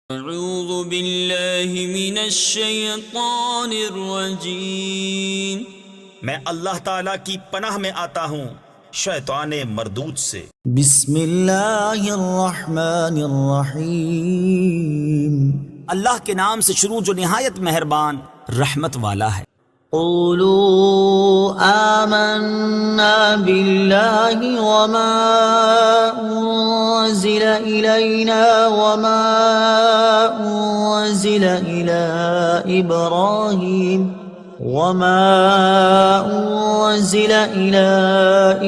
اعوذ باللہ من الشیطان الرجیم، میں اللہ تعالیٰ کی پناہ میں آتا ہوں شیطان مردود سے۔ بسم اللہ الرحمن الرحیم، اللہ کے نام سے شروع جو نہایت مہربان رحمت والا ہے۔ قولوا آمنا باللہ وما انزل الینا وما انزل الى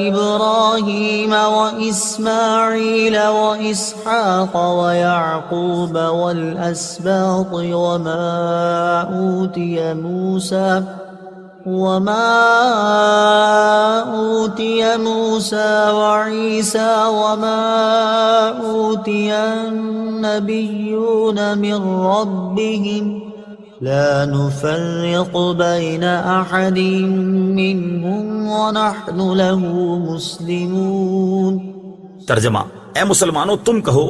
ابراہیم وإسماعيل وإسحاق ويعقوب والأسباط وما أوتي موسى وعيسى وما أوتي النبيون من ربهم لا نفرق بين أحد منهم ونحن له مسلمون۔ ترجمہ: اے مسلمانوں تم کہو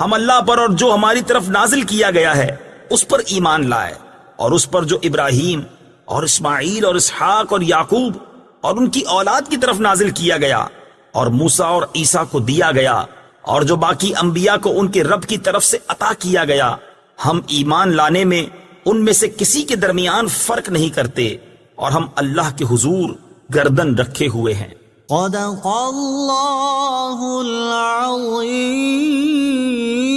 ہم اللہ پر اور جو ہماری طرف نازل کیا گیا ہے اس پر ایمان لائے، اور اس پر جو ابراہیم اور اسماعیل اور اسحاق اور یعقوب اور ان کی اولاد کی طرف نازل کیا گیا، اور موسیٰ اور عیسیٰ کو دیا گیا، اور جو باقی انبیاء کو ان کے رب کی طرف سے عطا کیا گیا، ہم ایمان لانے میں ان میں سے کسی کے درمیان فرق نہیں کرتے، اور ہم اللہ کے حضور گردن رکھے ہوئے ہیں۔ صدق اللہ العظیم۔